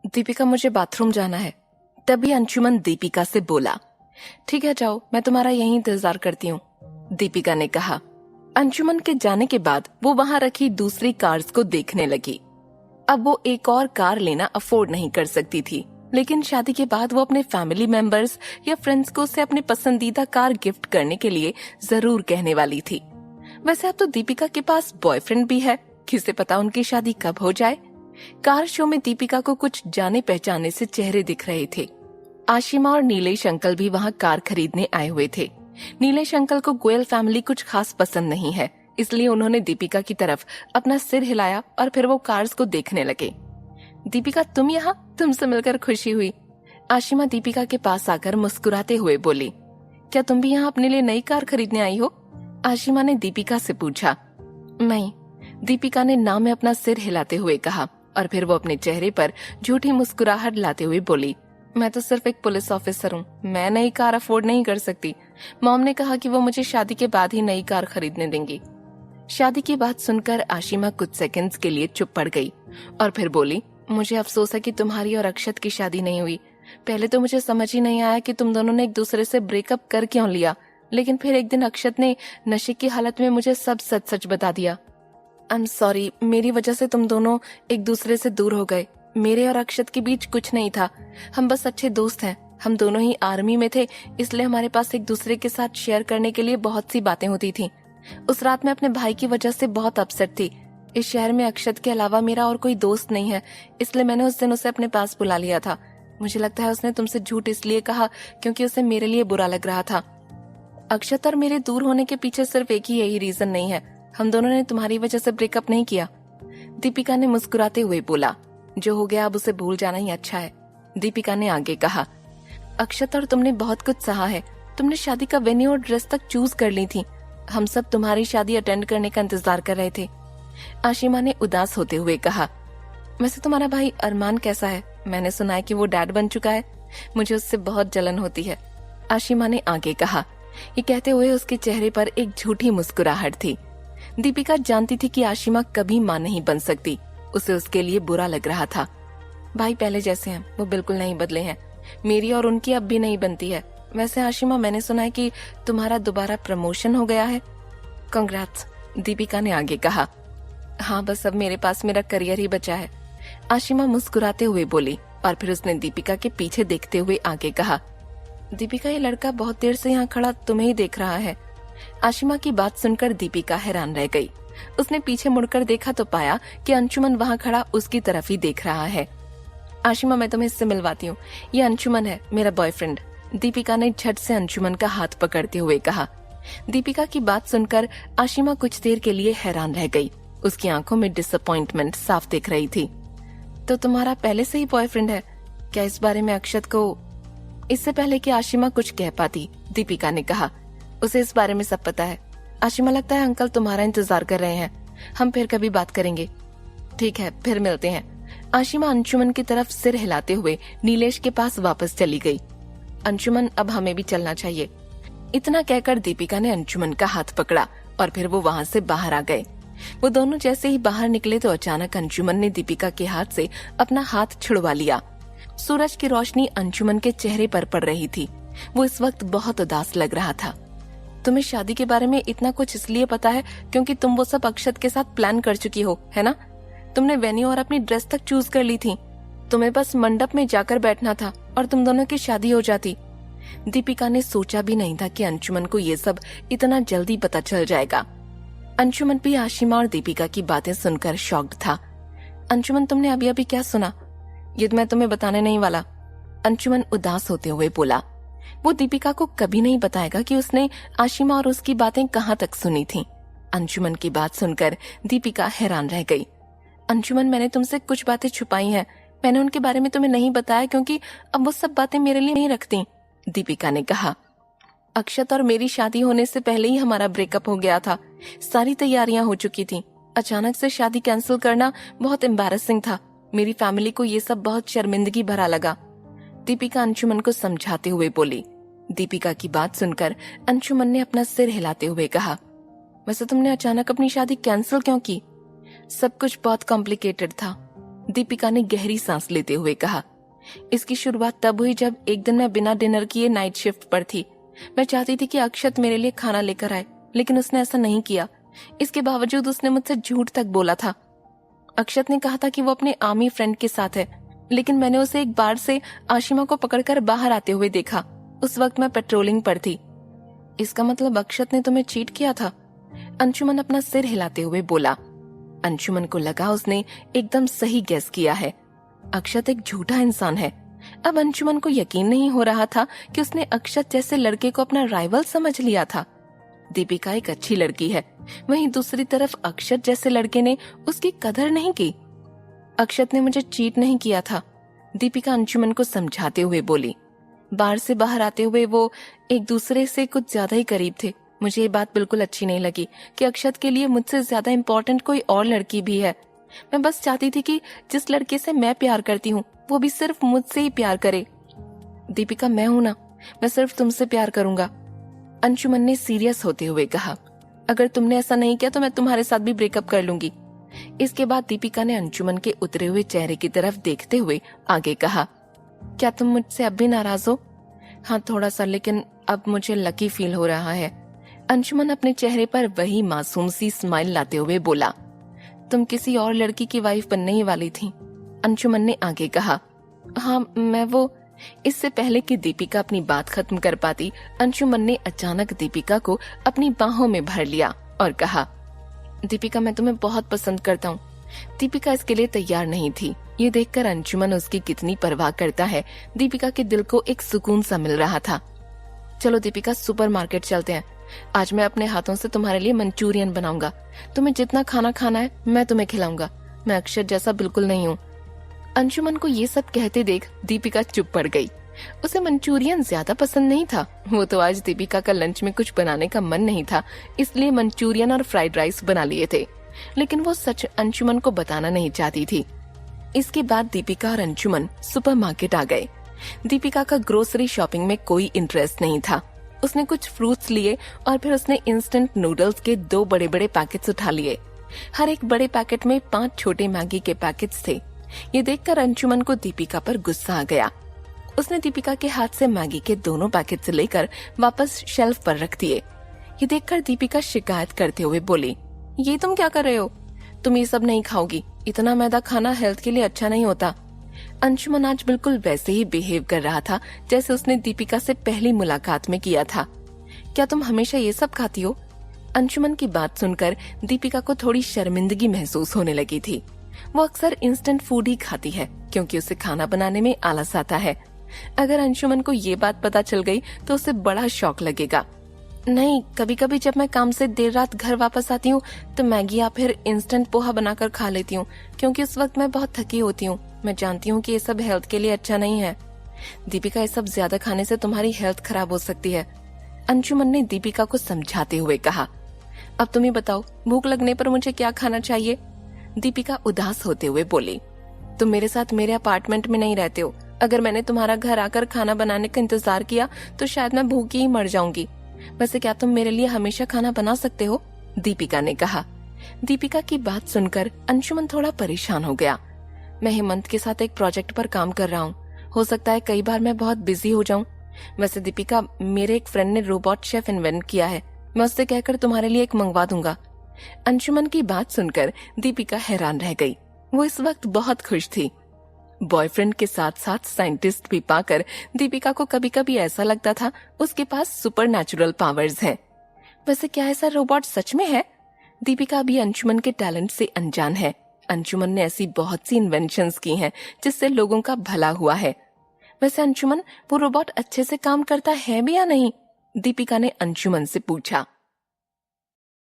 दीपिका, मुझे बाथरूम जाना है। तभी अंशुमन दीपिका से बोला। ठीक है, जाओ, मैं तुम्हारा यहीं इंतजार करती हूँ, दीपिका ने कहा। अंशुमन के जाने के बाद वो वहां रखी दूसरी कार्स को देखने लगी। अब वो एक और कार लेना अफोर्ड नहीं कर सकती थी, लेकिन शादी के बाद वो अपने फैमिली मेंबर्स या फ्रेंड्स को उसे अपने पसंदीदा कार गिफ्ट करने के लिए जरूर कहने वाली थी। वैसे अब तो दीपिका के पास बॉयफ्रेंड भी है, किसे पता उनकी शादी कब हो जाए। कार शो में दीपिका को कुछ जाने पहचाने से चेहरे दिख रहे थे। आशिमा और नीलेश अंकल भी वहां कार खरीदने आए हुए थे। नीलेश अंकल को गोयल फैमिली कुछ खास पसंद नहीं है, इसलिए उन्होंने दीपिका की तरफ अपना सिर हिलाया और फिर वो कार्स को देखने लगे। दीपिका, तुम यहाँ? तुमसे मिलकर खुशी हुई। आशिमा दीपिका के पास आकर मुस्कुराते हुए बोली। क्या तुम भी यहाँ अपने लिए नई कार खरीदने आई हो? आशिमा ने दीपिका से पूछा। नहीं, दीपिका ने ना में अपना सिर हिलाते हुए कहा और फिर वो अपने चेहरे पर झूठी मुस्कुराहट लाते हुए बोली, मैं तो सिर्फ एक पुलिस ऑफिसर हूँ, मैं नई कार अफोर्ड नहीं कर सकती। मॉम ने कहा कि वो मुझे शादी के बाद ही नई कार खरीदने देंगी। शादी की बात सुनकर आशिमा कुछ सेकंड्स के लिए चुप पड़ गई और फिर बोली, मुझे अफसोस है कि तुम्हारी और अक्षत की शादी नहीं हुई। पहले तो मुझे समझ ही नहीं आया कि तुम दोनों ने एक दूसरे से ब्रेकअप कर क्यों लिया, लेकिन फिर एक दिन अक्षत ने नशे की हालत में मुझे सब सच सच बता दिया। आई एम सॉरी, मेरी वजह से तुम दोनों एक दूसरे से दूर हो गए। मेरे और अक्षत के बीच कुछ नहीं था, हम बस अच्छे दोस्त हैं। हम दोनों ही आर्मी में थे, इसलिए हमारे पास एक दूसरे के साथ शेयर करने के लिए बहुत सी बातें होती थी। उस रात मैं अपने भाई की वजह से बहुत अपसेट थी। इस शहर में अक्षत के अलावा मेरा और कोई दोस्त नहीं है, इसलिए मैंने उस दिन उसे अपने पास बुला लिया था। मुझे लगता है उसने तुमसे झूठ इसलिए कहा क्योंकि उसे मेरे लिए बुरा लग रहा था। अक्षत और मेरे दूर होने के पीछे सिर्फ एक ही यही रीजन नहीं है, हम दोनों ने तुम्हारी वजह से ब्रेकअप नहीं किया। दीपिका ने मुस्कुराते हुए बोला। जो हो गया अब उसे भूल जाना ही अच्छा है, दीपिका ने आगे कहा। अक्षत और तुमने बहुत कुछ सहा है, तुमने शादी का वेन्यू और ड्रेस तक चूज कर ली थी। हम सब तुम्हारी शादी अटेंड करने का इंतजार कर रहे थे, आशिमा ने उदास होते हुए कहा। वैसे तुम्हारा भाई अरमान कैसा है? मैंने सुना है कि वो डैड बन चुका है, मुझे उससे बहुत जलन होती है, आशिमा ने आगे कहा। ये कहते हुए उसके चेहरे पर एक झूठी मुस्कुराहट थी। दीपिका जानती थी कि आशिमा कभी मां नहीं बन सकती, उसे उसके लिए बुरा लग रहा था। भाई पहले जैसे हैं, वो बिल्कुल नहीं बदले हैं, मेरी और उनकी अब भी नहीं बनती है। वैसे आशिमा, मैंने सुना है कि तुम्हारा दोबारा प्रमोशन हो गया है। कांग्रेट्स, दीपिका ने आगे कहा। हाँ, बस अब मेरे पास मेरा करियर ही बचा है, आशिमा मुस्कुराते हुए बोली और फिर उसने दीपिका के पीछे देखते हुए आगे कहा। दीपिका, ये लड़का बहुत देर से यहाँ खड़ा तुम्हें ही देख रहा है। आशिमा की बात सुनकर दीपिका हैरान रह गई। उसने पीछे मुड़कर देखा तो पाया कि अंशुमन वहाँ खड़ा उसकी तरफ ही देख रहा है। आशिमा, मैं तुम्हें इससे मिलवाती हूँ, ये अंशुमन है, मेरा बॉयफ्रेंड, दीपिका ने झट से अंशुमन का हाथ पकड़ते हुए कहा। दीपिका की बात सुनकर आशिमा कुछ देर के लिए हैरान रह गई, उसकी आंखों में डिसअपॉइंटमेंट साफ दिख रही थी। तो तुम्हारा पहले से ही बॉयफ्रेंड है क्या? इस बारे में अक्षत को? इससे पहले कि आशिमा कुछ कह पाती, दीपिका ने कहा, उसे इस बारे में सब पता है। आशिमा, लगता है अंकल तुम्हारा इंतजार कर रहे हैं, हम फिर कभी बात करेंगे। ठीक है, फिर मिलते हैं। आशिमा अंशुमन की तरफ सिर हिलाते हुए नीलेश के पास वापस चली गई। अंशुमन, अब हमें भी चलना चाहिए। इतना कहकर दीपिका ने अंशुमन का हाथ पकड़ा और फिर वो वहाँ से बाहर आ गए। वो दोनों जैसे ही बाहर निकले तो अचानक अंशुमन ने दीपिका के हाथ से अपना हाथ छुड़वा लिया। सूरज की रोशनी अंशुमन के चेहरे पर पड़ रही थी, वो इस वक्त बहुत उदास लग रहा था। तुम्हें शादी के बारे में इतना कुछ इसलिए पता है क्योंकि तुम वो सब अक्षत के साथ प्लान कर चुकी हो, है ना? तुमने वेन्यू और अपनी ड्रेस तक चूज कर ली थी, तुम्हें बस मंडप में जाकर बैठना था और तुम दोनों की शादी हो जाती। दीपिका ने सोचा भी नहीं था कि अंशुमन को ये सब इतना जल्दी पता चल जाएगा। अंशुमन भी आशिमा और दीपिका की बातें सुनकर शॉक्ड था। अंशुमन, तुमने अभी अभी क्या सुना? ये मैं तुम्हें बताने नहीं वाला, अंशुमन उदास होते हुए बोला। वो दीपिका को कभी नहीं बताएगा कि उसने आशिमा और उसकी बातें कहाँ तक सुनी थी। अंशुमन की बात सुनकर दीपिका हैरान रह गई। अंशुमन, मैंने तुमसे कुछ बातें छुपाई हैं, मैंने उनके बारे में तुम्हें नहीं बताया क्योंकि अब वो सब बातें मेरे लिए नहीं रखती, दीपिका ने कहा। अक्षत और मेरी शादी होने से पहले ही हमारा ब्रेकअप हो गया था, सारी तैयारियां हो चुकी थी। अचानक से शादी कैंसिल करना बहुत एम्बैरेसिंग था, मेरी फैमिली को ये सब बहुत शर्मिंदगी भरा लगा, दीपिका अंशुमन को समझाते हुए बोली। दीपिका की बात सुनकर अंशुमन ने अपना सिर हिलाते हुए कहा, वैसे तुमने अचानक अपनी शादी कैंसिल क्यों की? सब कुछ बहुत कॉम्प्लिकेटेड था, दीपिका ने गहरी सांस लेते हुए कहा। इसकी शुरुआत तब हुई जब एक दिन मैं बिना डिनर किए नाइट शिफ्ट पर थी। मैं चाहती थी कि अक्षत मेरे लिए खाना लेकर आए, लेकिन उसने ऐसा नहीं किया। इसके बावजूद उसने मुझसे झूठ तक बोला था। अक्षत ने कहा था कि वो अपने आर्मी फ्रेंड के साथ है, लेकिन मैंने उसे एक बार से आशिमा को पकड़कर बाहर आते हुए देखा। उस वक्त मैं पेट्रोलिंग पर थी। इसका मतलब अक्षत ने तुम्हें चीट किया था? अंशुमन अपना सिर हिलाते हुए बोला। अंशुमन को लगा उसने एकदम सही गेस किया है। अक्षत एक झूठा इंसान है। अब अंशुमन को यकीन नहीं हो रहा था कि उसने अक्षत जैसे लड़के को अपना राइवल समझ लिया था। दीपिका एक अच्छी लड़की है, वहीं दूसरी तरफ अक्षत जैसे लड़के ने उसकी कदर नहीं की। अक्षत ने मुझे चीट नहीं किया था, दीपिका अंशुमन को समझाते हुए बोली। बार से बाहर आते हुए वो एक दूसरे से कुछ ज्यादा ही करीब थे। मुझे ये बात बिल्कुल अच्छी नहीं लगी कि अक्षत के लिए मुझसे ज्यादा इम्पोर्टेंट कोई और लड़की भी है। मैं बस चाहती थी कि जिस लड़के से मैं प्यार करती हूँ वो भी सिर्फ मुझसे ही प्यार करे। दीपिका, मैं हूं ना, मैं सिर्फ तुमसे प्यार करूंगा। अंशुमन ने सीरियस होते हुए कहा। अगर तुमने ऐसा नहीं किया तो मैं तुम्हारे साथ भी ब्रेकअप कर लूंगी। इसके बाद दीपिका ने अंशुमन के उतरे हुए चेहरे की तरफ देखते हुए आगे कहा, क्या तुम मुझसे अब भी नाराज हो? हाँ, थोड़ा सा, लेकिन अब मुझे लकी फील हो रहा है। अंशुमन अपने चेहरे पर वही मासूम सी स्माइल लाते हुए बोला। तुम किसी और लड़की की वाइफ बनने ही वाली थी, अंशुमन ने आगे कहा। हाँ, मैं वो। इससे पहले कि दीपिका अपनी बात खत्म कर पाती, अंशुमन ने अचानक दीपिका को अपनी बाहों में भर लिया और कहा, दीपिका, मैं तुम्हें बहुत पसंद करता हूँ। दीपिका इसके लिए तैयार नहीं थी। ये देखकर अंशुमन उसकी कितनी परवाह करता है, दीपिका के दिल को एक सुकून सा मिल रहा था। चलो दीपिका, सुपरमार्केट चलते हैं। आज मैं अपने हाथों से तुम्हारे लिए मंचूरियन बनाऊंगा। तुम्हें जितना खाना खाना है मैं तुम्हें खिलाऊंगा। मैं अक्षत जैसा बिल्कुल नहीं हूँ। अंशुमन को ये सब कहते देख दीपिका चुप पड़ गई। उसे मंचूरियन ज्यादा पसंद नहीं था। वो तो आज दीपिका का लंच में कुछ बनाने का मन नहीं था, इसलिए मंचूरियन और फ्राइड राइस बना लिए थे, लेकिन वो सच अंशुमन को बताना नहीं चाहती थी। इसके बाद दीपिका और अंशुमन सुपरमार्केट आ गए। दीपिका का ग्रोसरी शॉपिंग में कोई इंटरेस्ट नहीं था। उसने कुछ फ्रूट्स लिए और फिर उसने इंस्टेंट नूडल्स के 2 बड़े-बड़े पैकेट्स उठा लिए। हर एक बड़े पैकेट में 5 छोटे मैगी के पैकेट्स थे। ये देखकर अंशुमन को दीपिका पर गुस्सा आ गया। उसने दीपिका के हाथ से मैगी के दोनों पैकेट्स लेकर वापस शेल्फ पर रख दिए। ये देखकर दीपिका शिकायत करते हुए बोली, ये तुम क्या कर रहे हो? तुम ये सब नहीं खाओगी। इतना मैदा खाना हेल्थ के लिए अच्छा नहीं होता। अंशुमन आज बिल्कुल वैसे ही बिहेव कर रहा था जैसे उसने दीपिका से पहली मुलाकात में किया था। क्या तुम हमेशा ये सब खाती हो? अंशुमन की बात सुनकर दीपिका को थोड़ी शर्मिंदगी महसूस होने लगी थी। वो अक्सर इंस्टेंट फूड ही खाती है क्योंकि उसे खाना बनाने में आलस आता है। अगर अंशुमन को ये बात पता चल गई तो उसे बड़ा शौक लगेगा। नहीं, कभी कभी जब मैं काम से देर रात घर वापस आती हूँ तो मैगी या फिर इंस्टेंट पोहा बनाकर खा लेती हूँ, क्योंकि उस वक्त मैं बहुत थकी होती हूँ। मैं जानती हूँ कि ये सब हेल्थ के लिए अच्छा नहीं है। दीपिका, ये सब ज्यादा खाने से तुम्हारी हेल्थ खराब हो सकती है, अंशुमन ने दीपिका को समझाते हुए कहा। अब तुम ही बताओ, भूख लगने पर मुझे क्या खाना चाहिए? दीपिका उदास होते हुए बोली। तुम मेरे साथ मेरे अपार्टमेंट में नहीं रहते हो। अगर मैंने तुम्हारा घर आकर खाना बनाने का इंतजार किया तो शायद मैं भूखी ही मर जाऊंगी। वैसे क्या तुम मेरे लिए हमेशा खाना बना सकते हो? दीपिका ने कहा। दीपिका की बात सुनकर अंशुमन थोड़ा परेशान हो गया। मैं हेमंत के साथ एक प्रोजेक्ट पर काम कर रहा हूँ। हो सकता है कई बार मैं बहुत बिजी हो जाऊं। वैसे दीपिका, मेरे एक फ्रेंड ने रोबोट शेफ इन्वेंट किया है। मैं उससे कहकर तुम्हारे लिए एक मंगवा दूंगा। अंशुमन की बात सुनकर दीपिका हैरान रह गई। वो इस वक्त बहुत खुश थी। बॉयफ्रेंड के साथ साथ साइंटिस्ट भी पाकर दीपिका को कभी कभी ऐसा लगता था उसके पास सुपरनैचुरल पावर्स हैं। वैसे क्या ऐसा रोबोट सच में है? दीपिका अभी अंशुमन के टैलेंट से अनजान है। अंशुमन ने ऐसी बहुत सी इन्वेंशंस की हैं जिससे लोगों का भला हुआ है। वैसे अंशुमन, वो रोबोट अच्छे से काम करता है भी या नहीं? दीपिका ने अंशुमन से पूछा।